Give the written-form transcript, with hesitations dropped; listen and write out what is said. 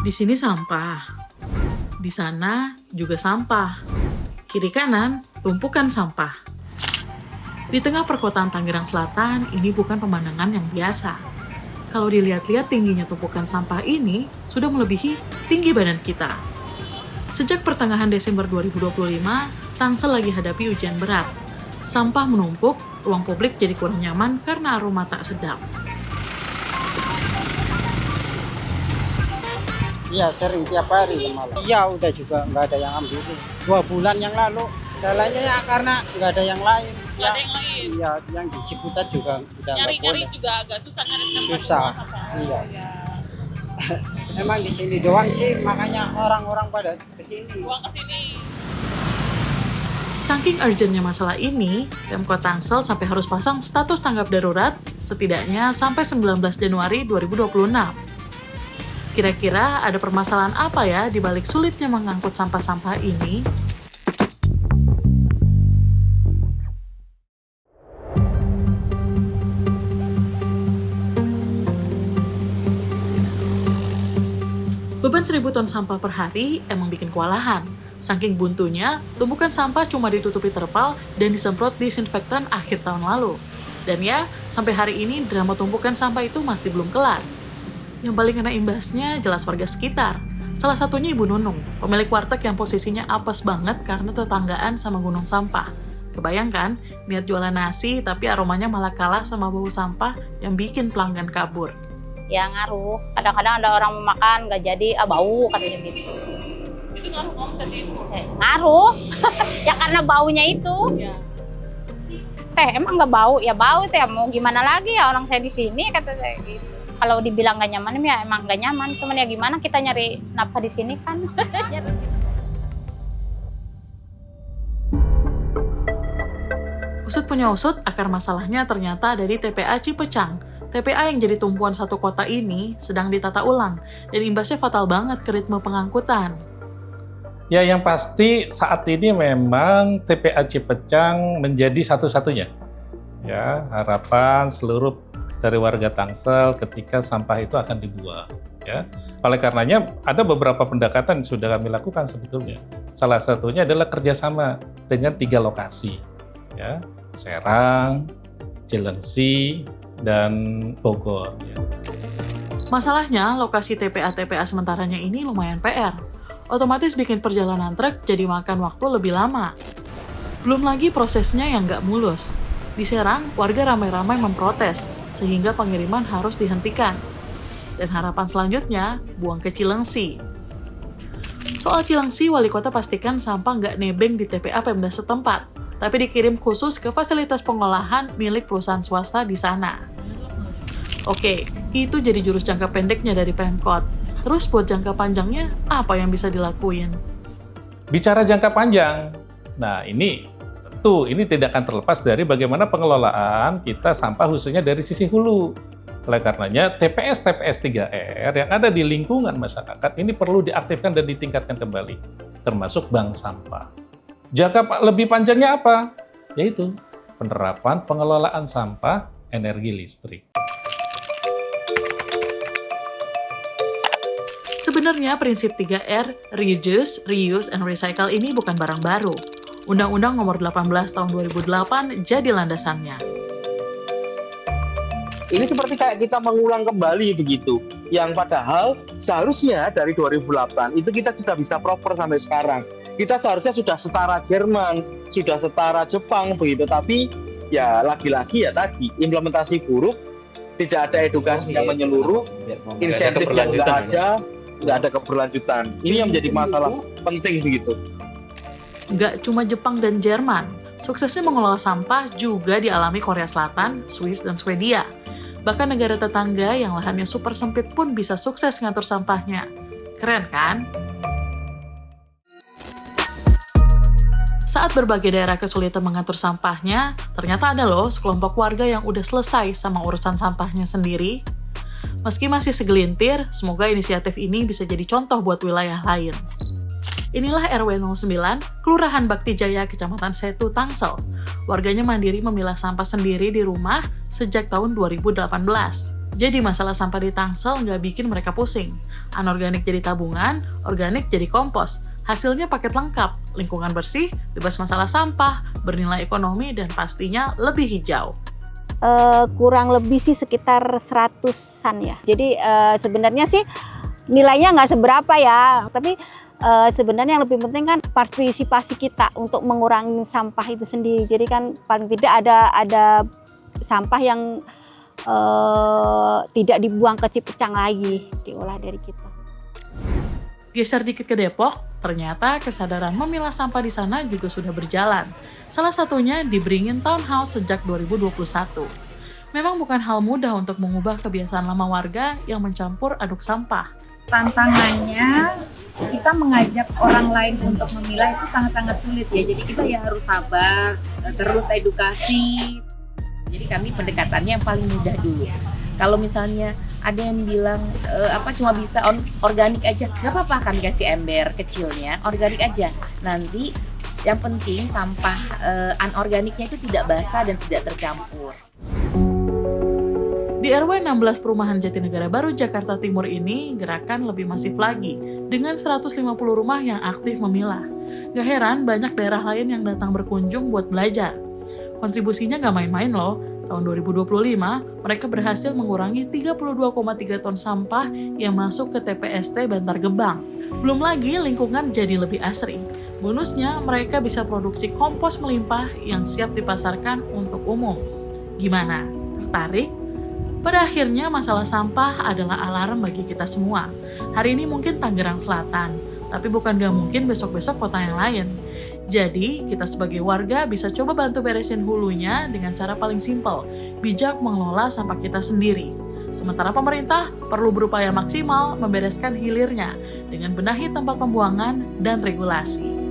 Di sini sampah, di sana juga sampah, kiri kanan tumpukan sampah. Di tengah perkotaan Tangerang Selatan, ini bukan pemandangan yang biasa. Kalau dilihat-lihat tingginya tumpukan sampah ini sudah melebihi tinggi badan kita. Sejak pertengahan Desember 2025, Tangsel lagi hadapi ujian berat. Sampah menumpuk, ruang publik jadi kurang nyaman karena aroma tak sedap. Iya, sering tiap hari malah. Iya, udah juga nggak ada yang ambil. 2 bulan yang lalu, jalannya ya karena nggak ada yang lain. Nggak ada yang lain. Iya, yang di Ciputat juga udah nggak Nyari-nyari boleh. juga agak susah nyari tempat Susah, buang sampah. iya. Emang di sini doang sih, makanya orang-orang pada kesini. Buang ke sini. Saking urgentnya masalah ini, Pemkot Tangsel sampai harus pasang status tanggap darurat setidaknya sampai 19 Januari 2026. Kira-kira ada permasalahan apa ya di balik sulitnya mengangkut sampah-sampah ini? Beban 1.000 ton sampah per hari emang bikin kewalahan. Saking buntunya, tumpukan sampah cuma ditutupi terpal dan disemprot disinfektan akhir tahun lalu. Dan ya, sampai hari ini drama tumpukan sampah itu masih belum kelar. Yang paling kena imbasnya jelas warga sekitar. Salah satunya Ibu Nunung, pemilik warteg yang posisinya apes banget karena tetanggaan sama gunung sampah. Kebayangkan, niat jualan nasi tapi aromanya malah kalah sama bau sampah yang bikin pelanggan kabur. Ya ngaruh, kadang-kadang ada orang mau makan nggak jadi, bau katanya gitu. Itu ngaruh ke omset itu. Ngaruh, ya karena baunya itu. Ya. Emang nggak bau? Ya bau teh, mau gimana lagi ya orang saya di sini kata saya gitu. Kalau dibilang nggak nyaman ya emang nggak nyaman, cuman ya gimana kita nyari nafkah di sini kan. Usut punya usut, akar masalahnya ternyata ada di TPA Cipecang. TPA yang jadi tumpuan satu kota ini sedang ditata ulang, dan imbasnya fatal banget ke ritme pengangkutan. Ya, yang pasti saat ini memang TPA Cipecang menjadi satu-satunya. Ya, harapan seluruh dari warga Tangsel ketika sampah itu akan dibuang. Ya, oleh karenanya ada beberapa pendekatan yang sudah kami lakukan sebetulnya. Salah satunya adalah kerjasama dengan 3 lokasi, ya, Serang, Cilengsi, dan Bogor. Ya. Masalahnya, lokasi TPA sementaranya ini lumayan PR. Otomatis bikin perjalanan truk jadi makan waktu lebih lama. Belum lagi prosesnya yang nggak mulus. Di Serang, warga ramai-ramai memprotes, sehingga pengiriman harus dihentikan. Dan harapan selanjutnya, buang ke Cilengsi. Soal Cilengsi, wali kota pastikan sampah nggak nebeng di TPA Pemda setempat, tapi dikirim khusus ke fasilitas pengolahan milik perusahaan swasta di sana. Oke, itu jadi jurus jangka pendeknya dari Pemkot. Terus buat jangka panjangnya, apa yang bisa dilakuin? Bicara jangka panjang, nah ini tentu ini tidak akan terlepas dari bagaimana pengelolaan kita sampah khususnya dari sisi hulu. Oleh karenanya, TPS 3R yang ada di lingkungan masyarakat ini perlu diaktifkan dan ditingkatkan kembali, termasuk bank sampah. Jangka lebih panjangnya apa? Yaitu penerapan pengelolaan sampah energi listrik. Sebenarnya prinsip 3R, reduce, reuse, and recycle ini bukan barang baru. Undang-Undang Nomor 18 Tahun 2008 jadi landasannya. Ini seperti kayak kita mengulang kembali begitu. Yang padahal seharusnya dari 2008 itu kita sudah bisa proper sampai sekarang. Kita seharusnya sudah setara Jerman, sudah setara Jepang begitu. Tapi ya lagi-lagi ya tadi implementasi buruk, tidak ada edukasi yang menyeluruh, insentif yang nggak ada keberlanjutan. Ini yang menjadi masalah penting begitu. Nggak cuma Jepang dan Jerman, suksesnya mengelola sampah juga dialami Korea Selatan, Swiss, dan Swedia. Bahkan negara tetangga yang lahannya super sempit pun bisa sukses ngatur sampahnya. Keren kan? Saat berbagai daerah kesulitan mengatur sampahnya, ternyata ada loh sekelompok warga yang udah selesai sama urusan sampahnya sendiri. Meski masih segelintir, semoga inisiatif ini bisa jadi contoh buat wilayah lain. Inilah RW 09, Kelurahan Bakti Jaya, Kecamatan Setu, Tangsel. Warganya mandiri memilah sampah sendiri di rumah sejak tahun 2018. Jadi masalah sampah di Tangsel nggak bikin mereka pusing. Anorganik jadi tabungan, organik jadi kompos. Hasilnya paket lengkap, lingkungan bersih, bebas masalah sampah, bernilai ekonomi, dan pastinya lebih hijau. Kurang lebih sih sekitar 100-an ya. Jadi sebenarnya sih nilainya nggak seberapa ya, tapi sebenarnya yang lebih penting kan partisipasi kita untuk mengurangi sampah itu sendiri. Jadi kan paling tidak ada sampah yang tidak dibuang ke Cipecang lagi, diolah dari kita. Geser dikit ke Depok, ternyata kesadaran memilah sampah di sana juga sudah berjalan. Salah satunya di Beringin Townhouse sejak 2021. Memang bukan hal mudah untuk mengubah kebiasaan lama warga yang mencampur aduk sampah. Tantangannya kita mengajak orang lain untuk memilah itu sangat-sangat sulit ya. Jadi kita ya harus sabar, terus edukasi. Jadi kami pendekatannya yang paling mudah dulu. Kalau misalnya ada yang bilang cuma bisa organik aja, nggak apa-apa, kami kasih ember kecilnya, organik aja. Nanti yang penting sampah anorganiknya itu tidak basah dan tidak tercampur. Di RW 16 Perumahan Jatinegara Baru, Jakarta Timur ini, gerakan lebih masif lagi, dengan 150 rumah yang aktif memilah. Gak heran banyak daerah lain yang datang berkunjung buat belajar. Kontribusinya nggak main-main loh. Tahun 2025, mereka berhasil mengurangi 32,3 ton sampah yang masuk ke TPST Bantar Gebang. Belum lagi lingkungan jadi lebih asri. Bonusnya, mereka bisa produksi kompos melimpah yang siap dipasarkan untuk umum. Gimana? Tertarik? Pada akhirnya, masalah sampah adalah alarm bagi kita semua. Hari ini mungkin Tangerang Selatan, tapi bukan gak mungkin besok-besok kota yang lain. Jadi, kita sebagai warga bisa coba bantu beresin hulunya dengan cara paling simpel, bijak mengelola sampah kita sendiri. Sementara pemerintah perlu berupaya maksimal membereskan hilirnya dengan benahi tempat pembuangan dan regulasi.